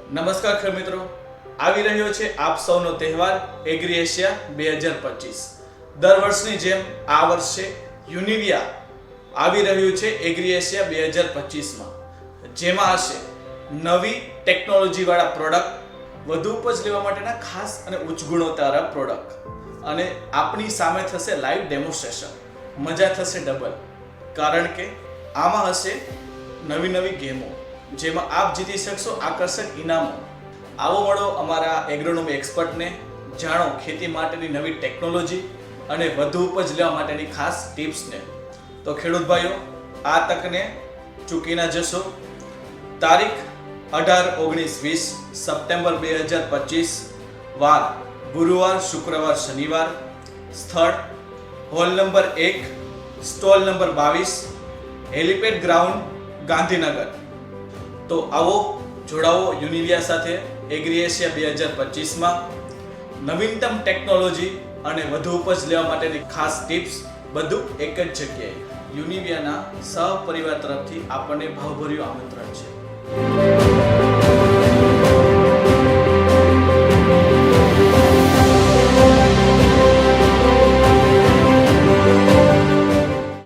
નમસ્કાર ખેડૂત મિત્રો, આવી રહ્યો છે આપ સૌનો તહેવાર એગ્રી એશિયા 2025। દર વર્ષની જેમ આ વર્ષે યુનિવિયા આવી રહ્યું છે એગ્રી એશિયા 2025માં, જેમાં હશે નવી ટેકનોલોજી વાળા પ્રોડક્ટ, વધુ ઉપજ લેવા માટેના ખાસ અને ઉચ્ચ ગુણવત્તાવાળા પ્રોડક્ટ, અને આપણી સામે થશે લાઈવ ડેમોન્સ્ટ્રેશન। મજા થશે ડબલ, કારણ કે આમાં હશે નવી ગેમો, જેમાં આપ જીતી શકશો આકર્ષક ઇનામો। આવો મળો અમારા એગ્રોનોમી એક્સપર્ટને, જાણો ખેતી માટેની નવી ટેકનોલોજી અને વધુ ઉપજ લેવા માટેની ખાસ ટિપ્સને। તો ખેડૂત ભાઈઓ, આ તકને ચૂકી ના જશો। તારીખ 18, 19, 20 સપ્ટેમ્બર 2025, વાર ગુરુવાર, શુક્રવાર, શનિવાર, સ્થળ hall number 1, stall number 22, helipad ground, Gandhinagar. તો આવો જોડાવો યુનિવિયા સાથે એગ્રી એશિયા 2025માં। નવીનતમ ટેકનોલોજી અને વધુ ઉપજ લેવા માટેની ખાસ ટિપ્સ, બધું એક જ જગ્યાએ। યુનિવિયાના સહપરિવાર તરફથી આપણને ભાવભર્યું આમંત્રણ છે।